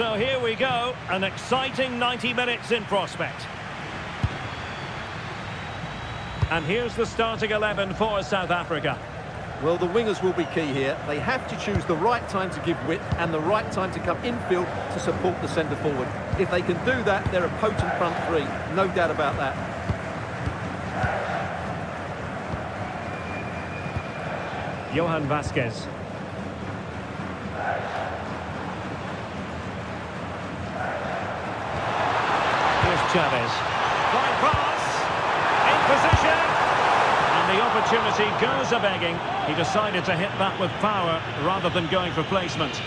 So here we go, an exciting 90 minutes in prospect. And here's the starting 11 for South Africa. Well, the wingers will be key here. They have to choose the right time to give width and the right time to come infield to support the centre forward. If they can do that, they're a potent front three. No doubt about that. Johan Vasquez. Here's Chavez. Flying pass. In position. And the opportunity goes a-begging. He decided to hit that with power rather than going for placement.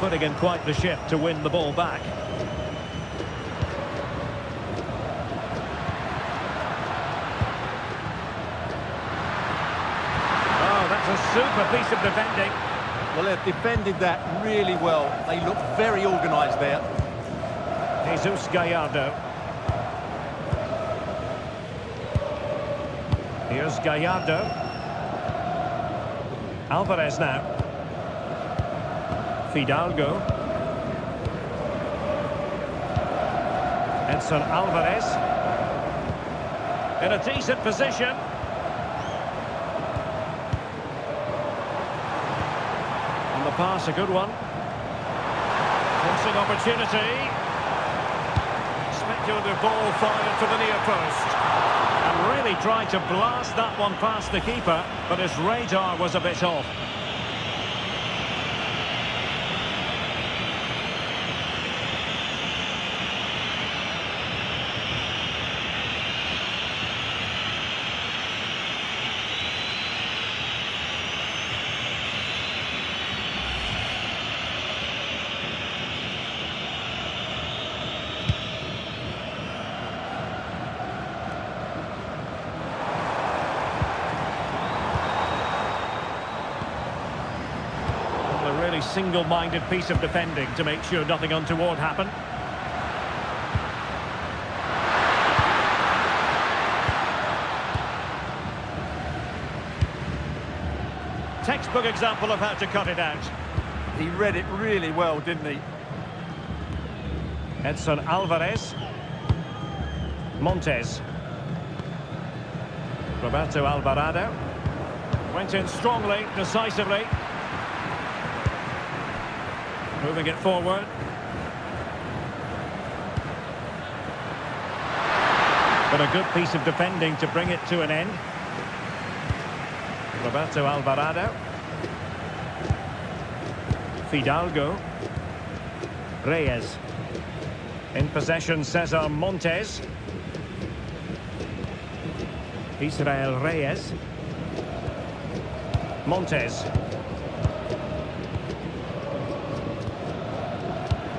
Putting in quite the shift to win the ball back. Oh, that's a super piece of defending. Well, they've defended that really well. They look very organised there. Jesus Gallardo. Here's Gallardo. Alvarez now. Fidalgo. Edson Alvarez. In a decent position. And the pass, a good one. Crossing opportunity. Speculative ball fired to the near post. And really tried to blast that one past the keeper, but his radar was a bit off. Single-minded piece of defending to make sure nothing untoward happened. Textbook example of how to cut it out. He read it really well, didn't he? Edson Alvarez. Montes. Roberto Alvarado. Went in strongly, decisively. Moving it forward. But a good piece of defending to bring it to an end. Roberto Alvarado. Fidalgo. Reyes. In possession, Cesar Montes. Israel Reyes. Montes.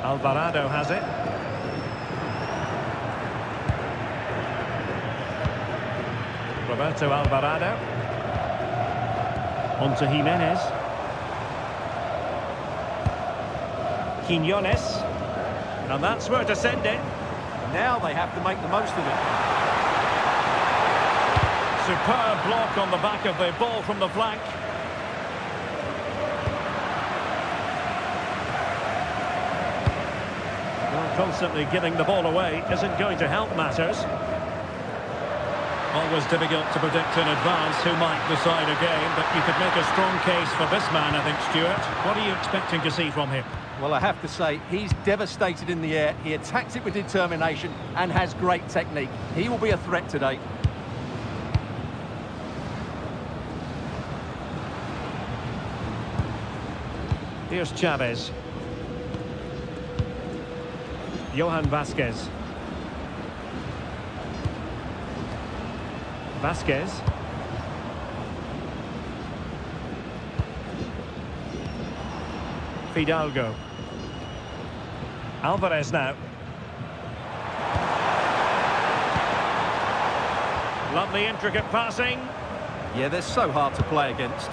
Alvarado has it. Roberto Alvarado. On to Jimenez. Quiñones. And that's where to send it. Now they have to make the most of it. Superb block on the back of the ball from the flank. Constantly giving the ball away isn't going to help matters. Always difficult to predict in advance who might decide a game, but you could make a strong case for this man, I think, Stuart. What are you expecting to see from him? Well, I have to say, he's devastated in the air. He attacks it with determination and has great technique. He will be a threat today. Here's Chavez. Johan Vasquez. Vasquez. Fidalgo. Alvarez now. Lovely intricate passing. Yeah, they're so hard to play against.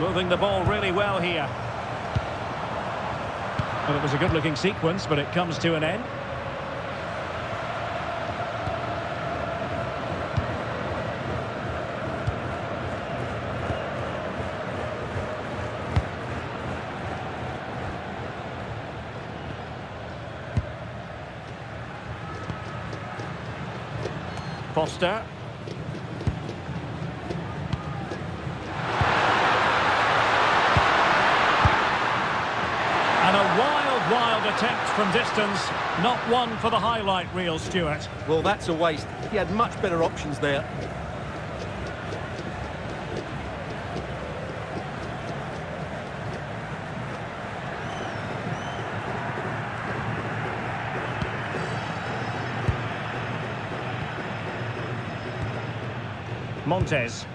Moving the ball really well here. Well, it was a good-looking sequence, but it comes to an end. Foster. And a wild attempt from distance. Not one for the highlight reel, Stuart. Well, that's a waste. He had much better options there. Montes.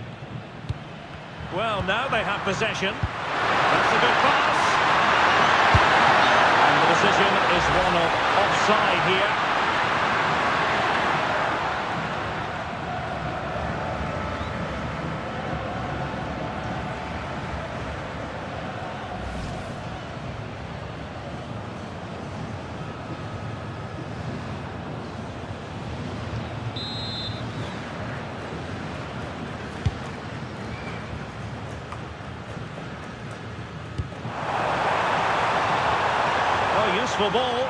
Well, now they have possession. That's a good pass. And the decision is one of offside here. Useful ball.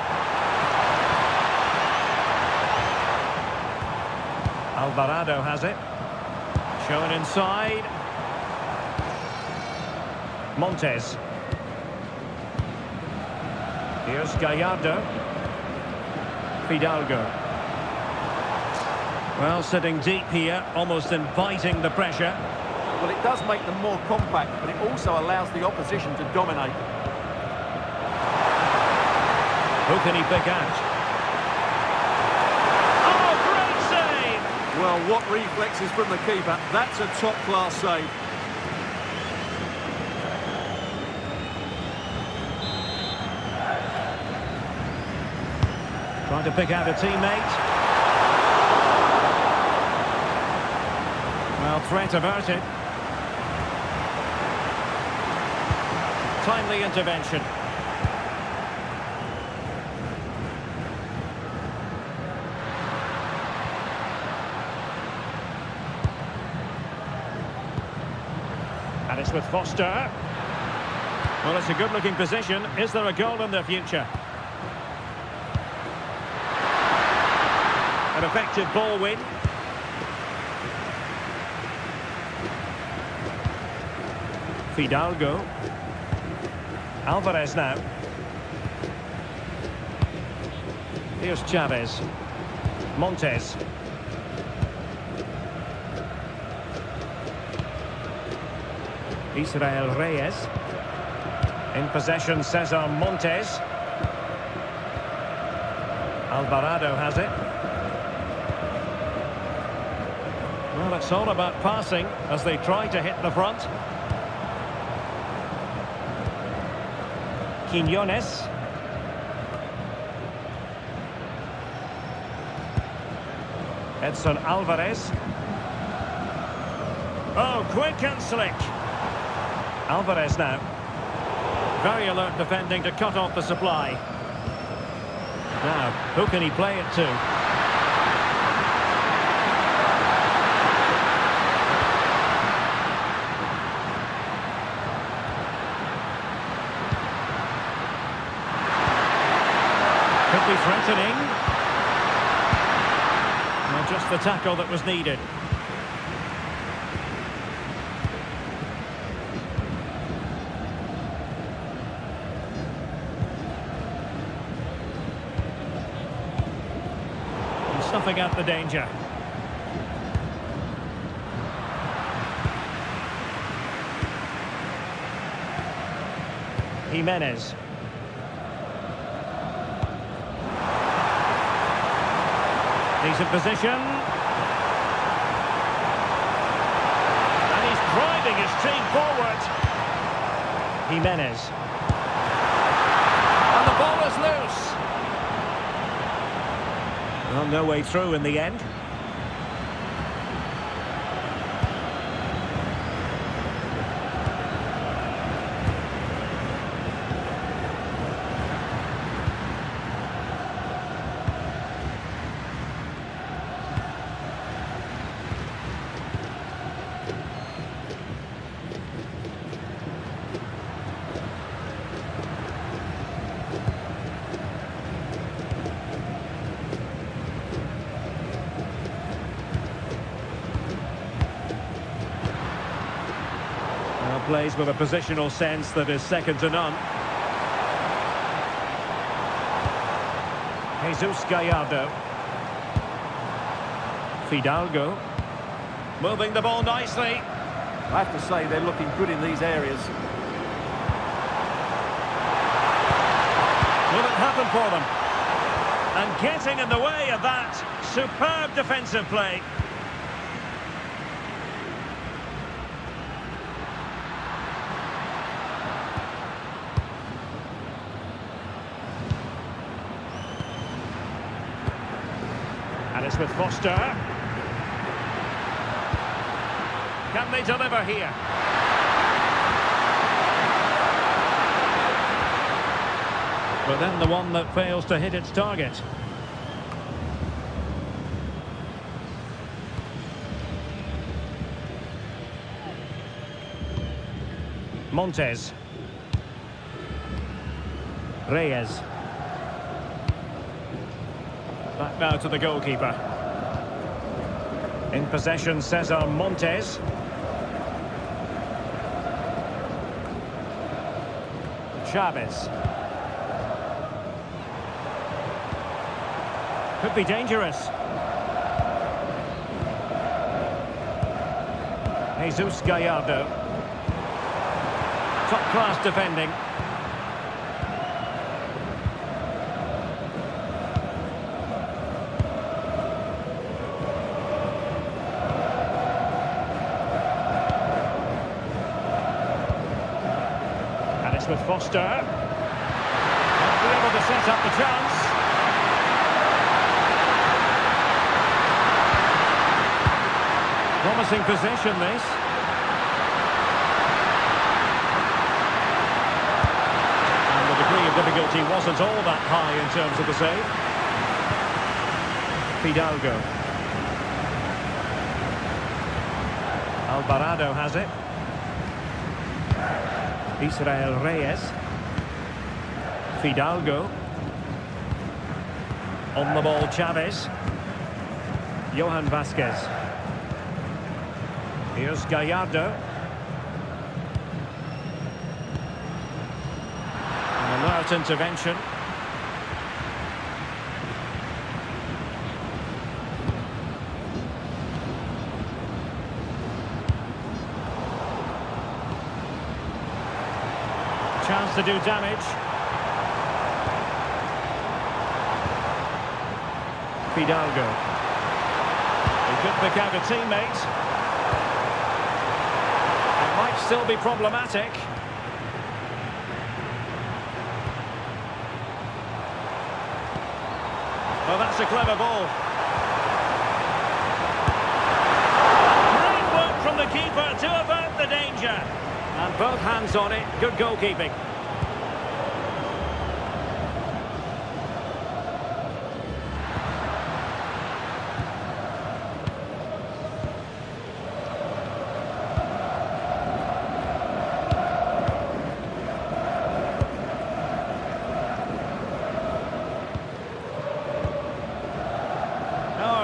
Alvarado has it. Shown inside. Montes. Here's Gallardo. Fidalgo. Well, sitting deep here, almost inviting the pressure. Well, it does make them more compact, but it also allows the opposition to dominate. Who can he pick out? Oh, great save! Well, what reflexes from the keeper. That's a top-class save. Trying to pick out a teammate. Well, threat averted. Timely intervention. And it's with Foster. Well, it's a good-looking position. Is there a goal in the future? An effective ball win. Fidalgo. Alvarez now. Here's Chavez. Montes. Israel Reyes. In possession, Cesar Montes. Alvarado has it. Well, it's all about passing as they try to hit the front. Quiñones. Edson Alvarez. Oh, quick and slick. Alvarez now. Very alert defending to cut off the supply. Now, who can he play it to? Could be threatening. Well, just the tackle that was needed. Snuffing out the danger. Jimenez. Decent position. And he's driving his team forward. Jimenez. And the ball is loose. Well, no way through in the end. Plays with a positional sense that is second to none. Jesus Gallardo. Fidalgo. Moving the ball nicely. I have to say they're looking good in these areas. Will it happen for them? And getting in the way of that. Superb defensive play. And it's with Foster. Can they deliver here? But then the one that fails to hit its target. Montes. Reyes. Back now to the goalkeeper. In possession, Cesar Montes. Chavez. Could be dangerous. Jesus Gallardo. Top-class defending. And it's with Foster. Not be able to set up the chance. Promising possession, this. And the degree of difficulty wasn't all that high in terms of the save. Fidalgo. Alvarado has it. Israel Reyes. Fidalgo. On the ball, Chavez. Johan Vasquez. Here's Gallardo. An alert intervention. Chance to do damage. Fidalgo. He could pick out a teammate. Might still be problematic. Oh, that's a clever ball. Great work from the keeper to avert the danger. And both hands on it. Good goalkeeping.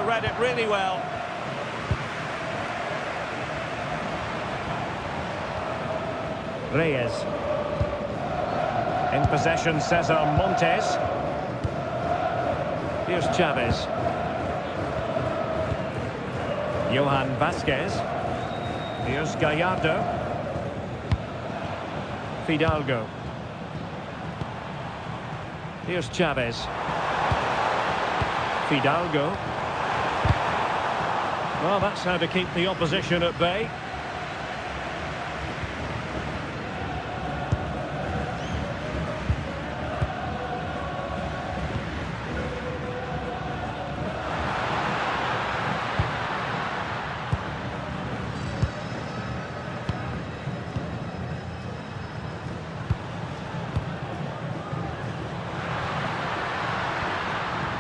Read it really well. Reyes. In possession, Cesar Montes. Here's Chavez. Johan Vasquez. Here's Gallardo. Fidalgo. Here's Chavez. Fidalgo. Well, that's how to keep the opposition at bay.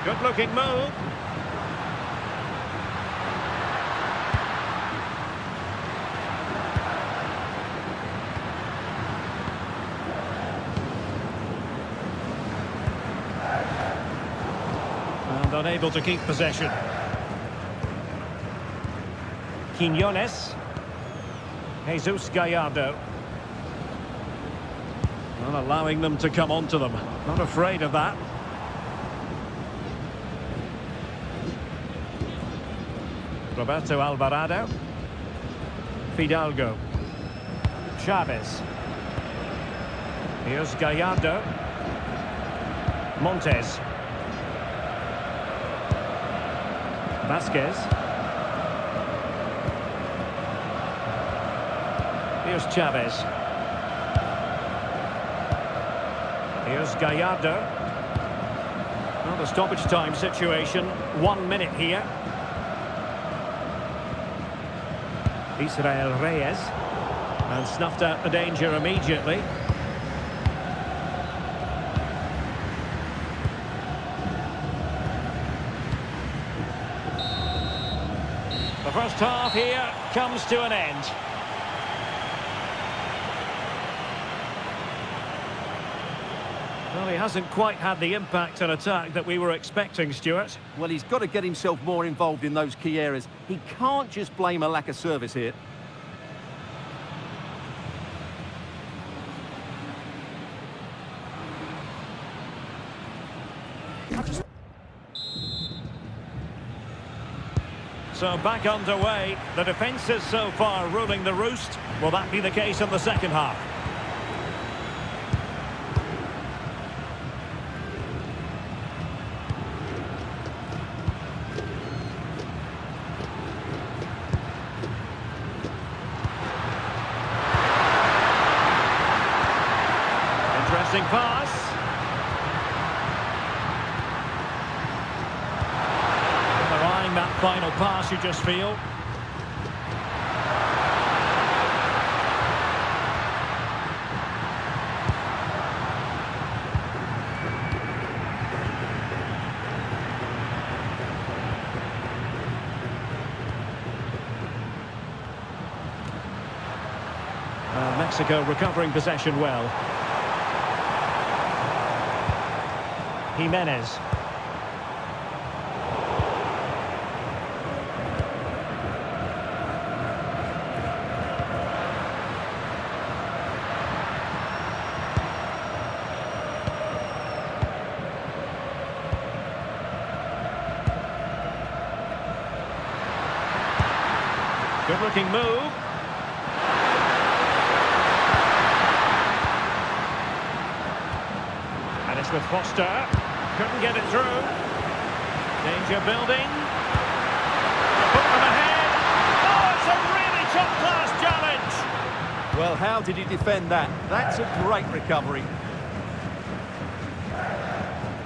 Good-looking move. And unable to keep possession. Quinones. Jesus Gallardo. Not allowing them to come onto them. Not afraid of that. Roberto Alvarado. Fidalgo. Chavez. Here's Gallardo. Montes. Vasquez. Here's Chavez. Here's Gallardo. Well, the stoppage time situation. 1 minute here. Israel Reyes. And snuffed out the danger immediately. The first half here comes to an end. Well, he hasn't quite had the impact and attack that we were expecting, Stuart. Well, he's got to get himself more involved in those key areas. He can't just blame a lack of service here. So back underway. The defence is so far ruling the roost. Will that be the case in the second half? Interesting pass. They're eyeing that final pass, you just feel. Mexico recovering possession well. Jimenez. Good looking move. And it's with Foster. Couldn't get it through. Danger building. Put them ahead. Oh, it's a really top-class challenge. Well, how did he defend that? That's a great recovery.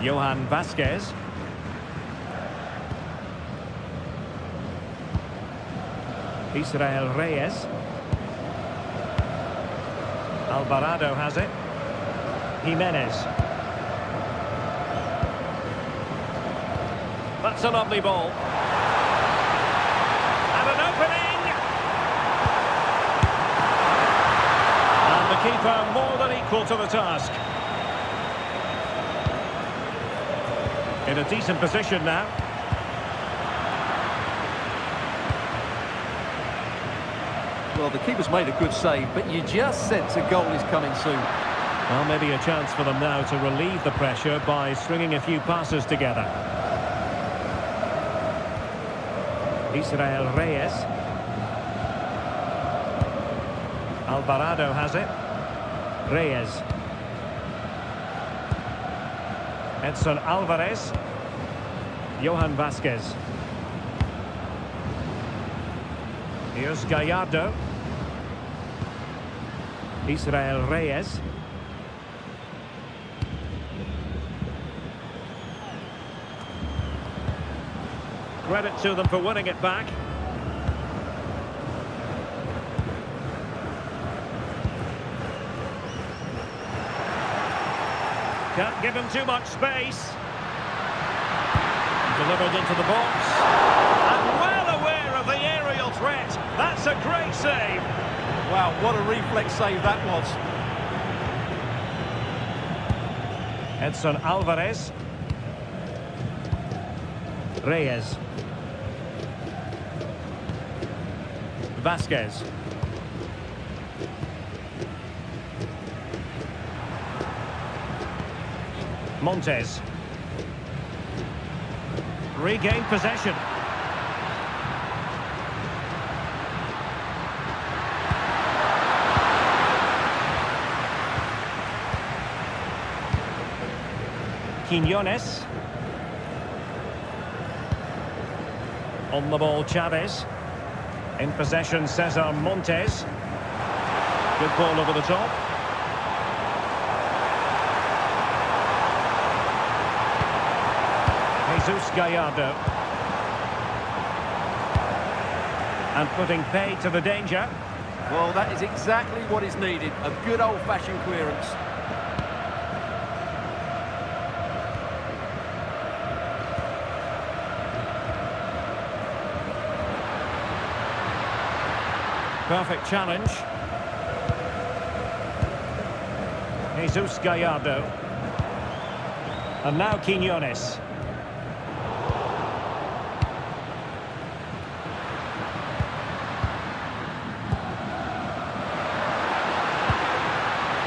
Johan Vasquez. Israel Reyes. Alvarado has it. Jimenez. That's a lovely ball. And an opening. And the keeper more than equal to the task. In a decent position now. Well, the keeper's made a good save, but you just sense a goal is coming soon. Well, maybe a chance for them now to relieve the pressure by stringing a few passes together. Israel Reyes. Alvarado has it. Reyes. Edson Alvarez. Johan Vasquez. Here's Gallardo. Israel Reyes. Credit to them for winning it back. Can't give him too much space. Delivered into the box. And well aware of the aerial threat. That's a great save. Wow, what a reflex save that was. Edson Alvarez. Reyes. Vasquez. Montes. Regained possession. Quiñones. On the ball, Chavez. In possession, Cesar Montes. Good ball over the top. Jesus Gallardo. And putting pay to the danger. Well, that is exactly what is needed. A good old-fashioned clearance. Perfect challenge. Jesus Gallardo. And now Quiñones.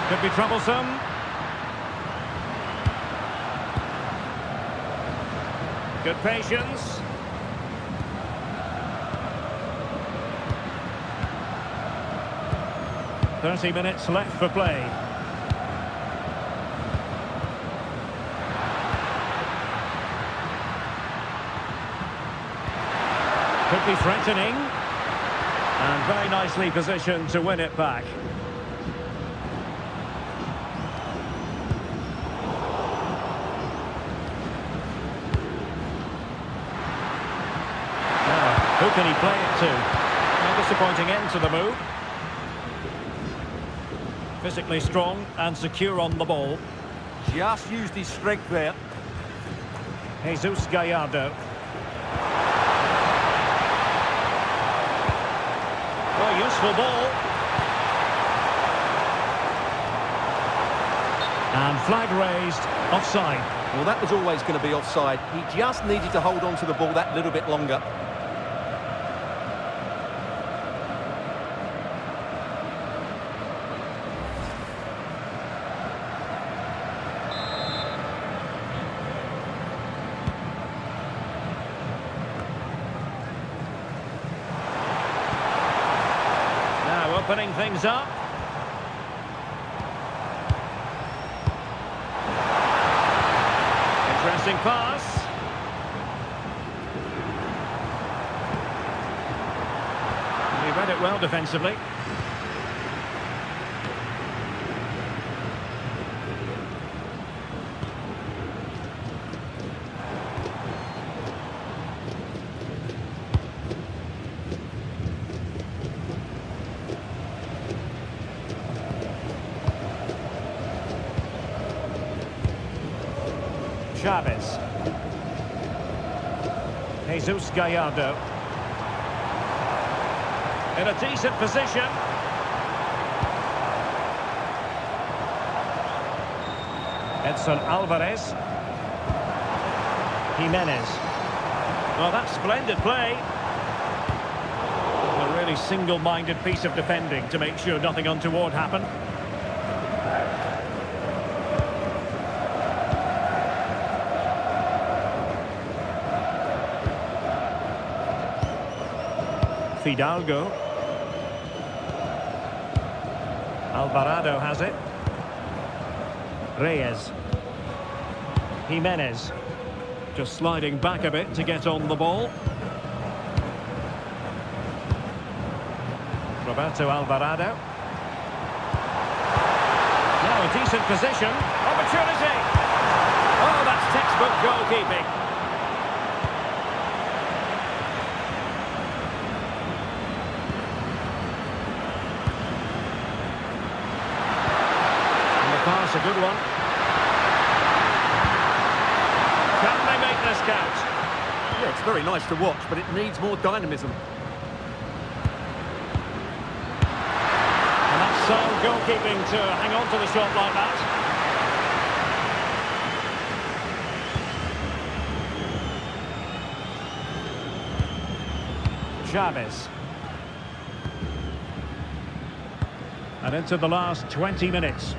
Could be troublesome. Good patience. "30 minutes left for play." Could be threatening. And very nicely positioned to win it back. Now, who can he play it to? A disappointing end to the move. Physically strong and secure on the ball. Just used his strength there. Jesus Gallardo. Oh, useful ball. And flag raised. Offside. Well, that was always going to be offside. He just needed to hold on to the ball that little bit longer. Opening things up. Interesting pass. He read it well defensively. Chavez. Jesus Gallardo. In a decent position. Edson Alvarez. Jimenez. Well, that's splendid play. A really single-minded piece of defending to make sure nothing untoward happened. Fidalgo. Alvarado has it. Reyes. Jimenez. Just sliding back a bit to get on the ball. Roberto Alvarado. Now a decent position. Opportunity! Oh, that's textbook goalkeeping. Pass, a good one. Can they make this count? Yeah, it's very nice to watch, but it needs more dynamism. And that's sound goalkeeping to hang on to the shot like that. Chavez. And into the last 20 minutes.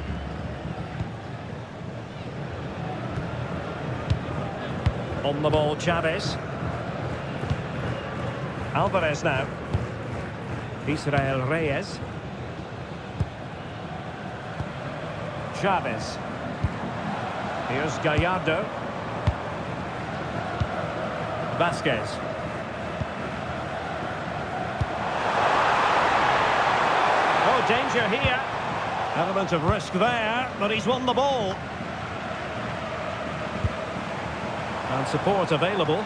On the ball, Chavez. Alvarez now. Israel Reyes. Chavez. Here's Gallardo. Vasquez. Oh, danger here. Element of risk there, but he's won the ball. And support available.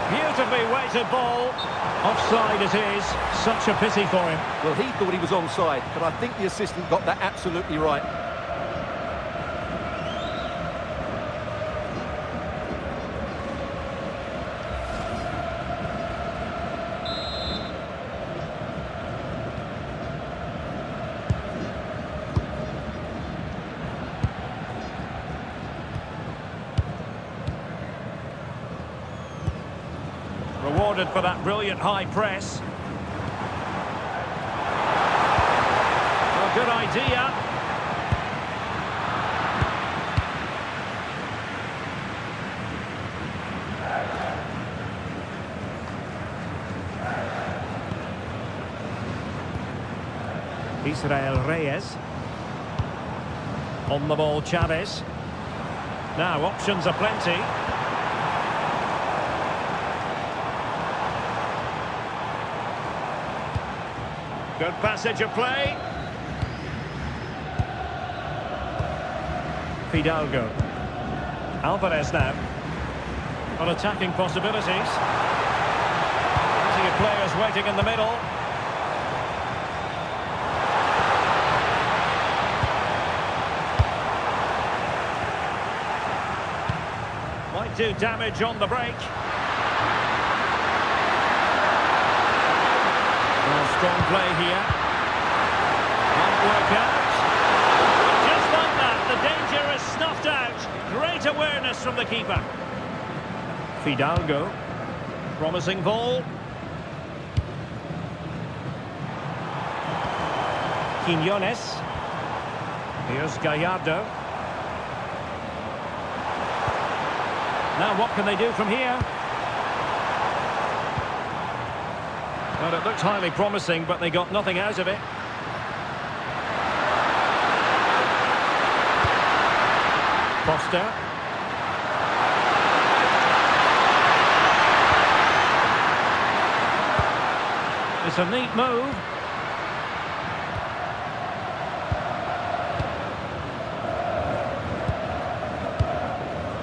Beautifully weighted ball. Offside it is. Such a pity for him. Well, he thought he was onside, but I think the assistant got that absolutely right. Rewarded for that brilliant high press. A good idea. Israel Reyes. On the ball, Chavez. Now options are plenty. Good passage of play. Fidalgo. Alvarez now. On attacking possibilities. Plenty of players waiting in the middle. Might do damage on the break. Strong play here. Might work out. Just like that, the danger is snuffed out. Great awareness from the keeper. Fidalgo. Promising ball. Quiñones. Here's Gallardo. Now what can they do from here? Well, it looked highly promising, but they got nothing out of it. Foster. It's a neat move.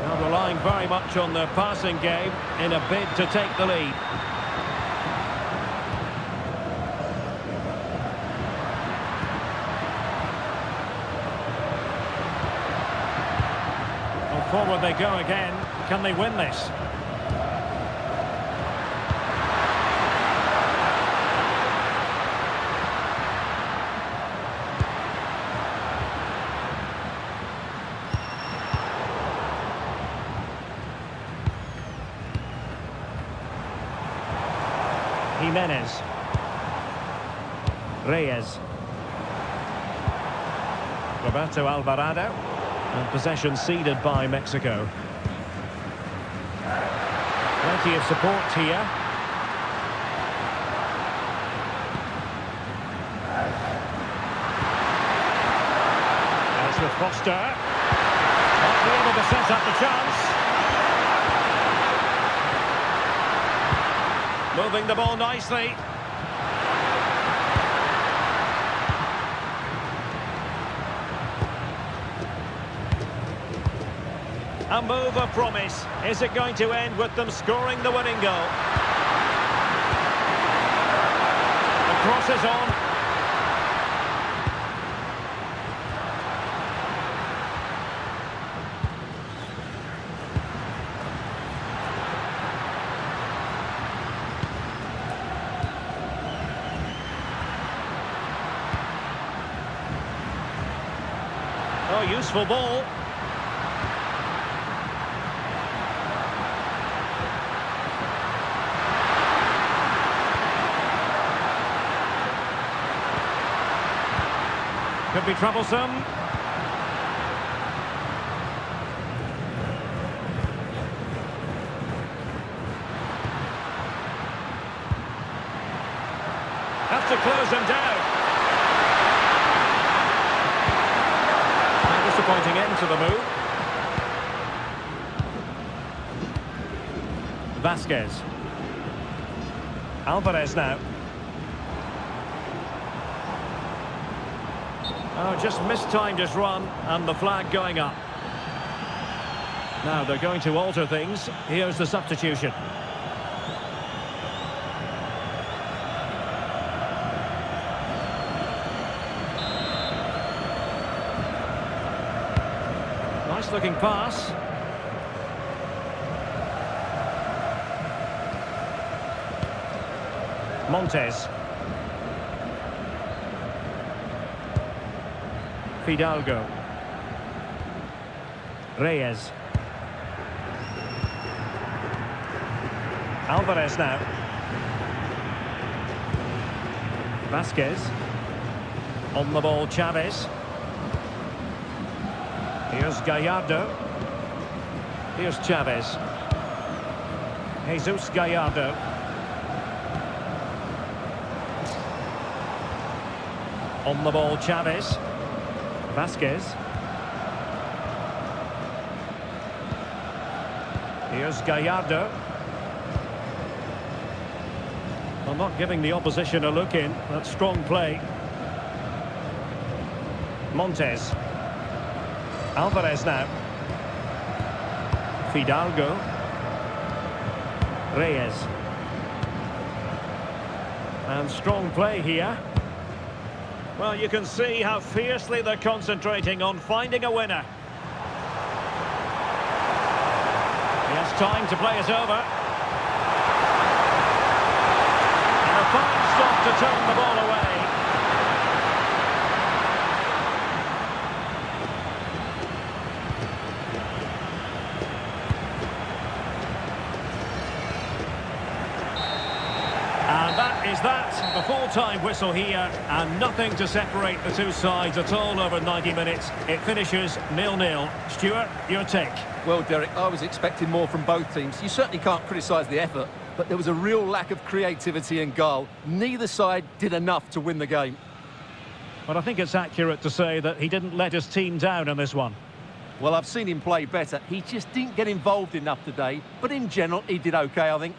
Now relying very much on their passing game in a bid to take the lead. Forward they go again. Can they win this? Jimenez. Reyes. Roberto Alvarado. And possession ceded by Mexico. Plenty of support here. There's with Foster. Might be able to set up the chance. Moving the ball nicely. A move of promise. Is it going to end with them scoring the winning goal? The cross is on. Oh, useful ball. Could be troublesome. to close them down. A disappointing end to the move. Vasquez. Alvarez now. Oh, just mistimed his run, and the flag going up. Now they're going to alter things. Here's the substitution. Nice looking pass. Montes. Fidalgo. Reyes. Alvarez now. Vasquez. On the ball, Chavez. Here's Gallardo. Here's Chavez. Jesus Gallardo. On the ball, Chavez. Vasquez. Here's Gallardo. Well, not giving the opposition a look in. That's strong play. Montes. Alvarez now. Fidalgo. Reyes. And strong play here. Well, you can see how fiercely they're concentrating on finding a winner. He has time to play it over. And a fine stop to turn the ball away. And that is that. The full-time whistle here, and nothing to separate the two sides at all over 90 minutes. It finishes 0-0. Stuart, your take? Well, Derek, I was expecting more from both teams. You certainly can't criticise the effort, but there was a real lack of creativity and goal. Neither side did enough to win the game. But I think it's accurate to say that he didn't let his team down in this one. Well, I've seen him play better. He just didn't get involved enough today, but in general, he did okay, I think.